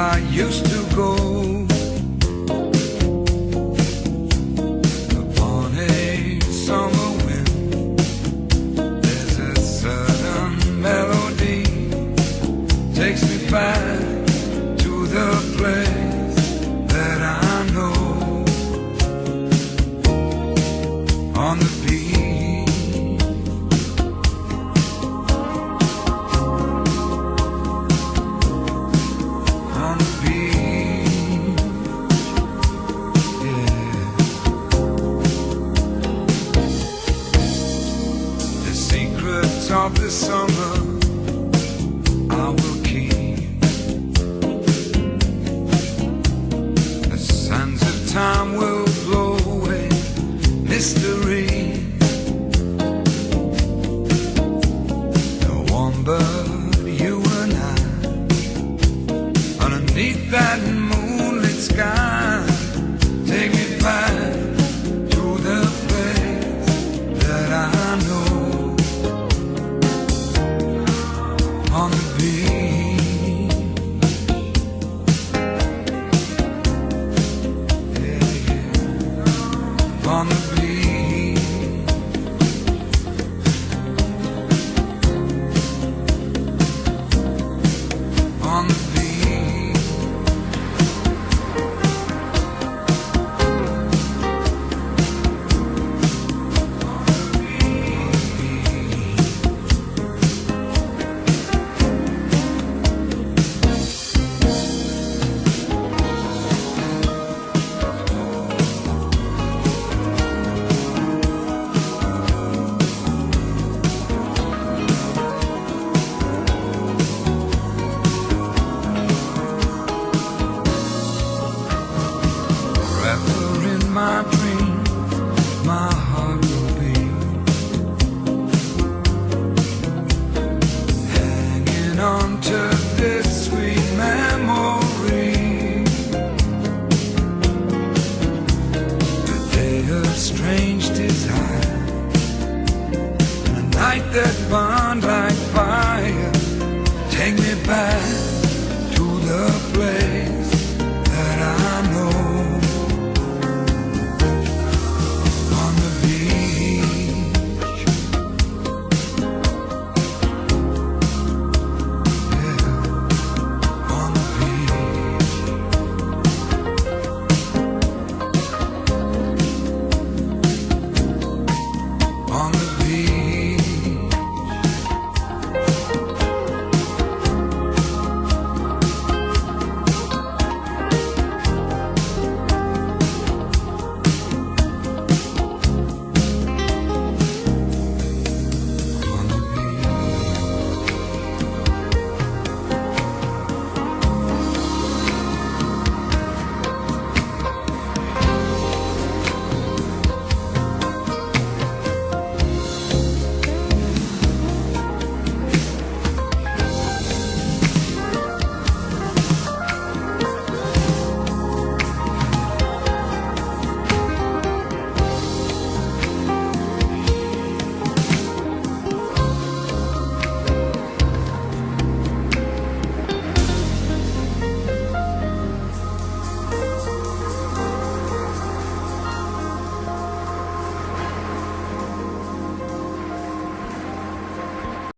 I used to go upon a summer wind. There's a certain melody takes me back to the place that I know, on the beach. On the beach, yeah. The secrets of the summer I will keep. The sands of time will blow away mystery. No one but you and I, underneath that moonlit sky. Take me back to the place that I know, on the beach. Yeah, yeah. On the beach. On the beach. Forever in my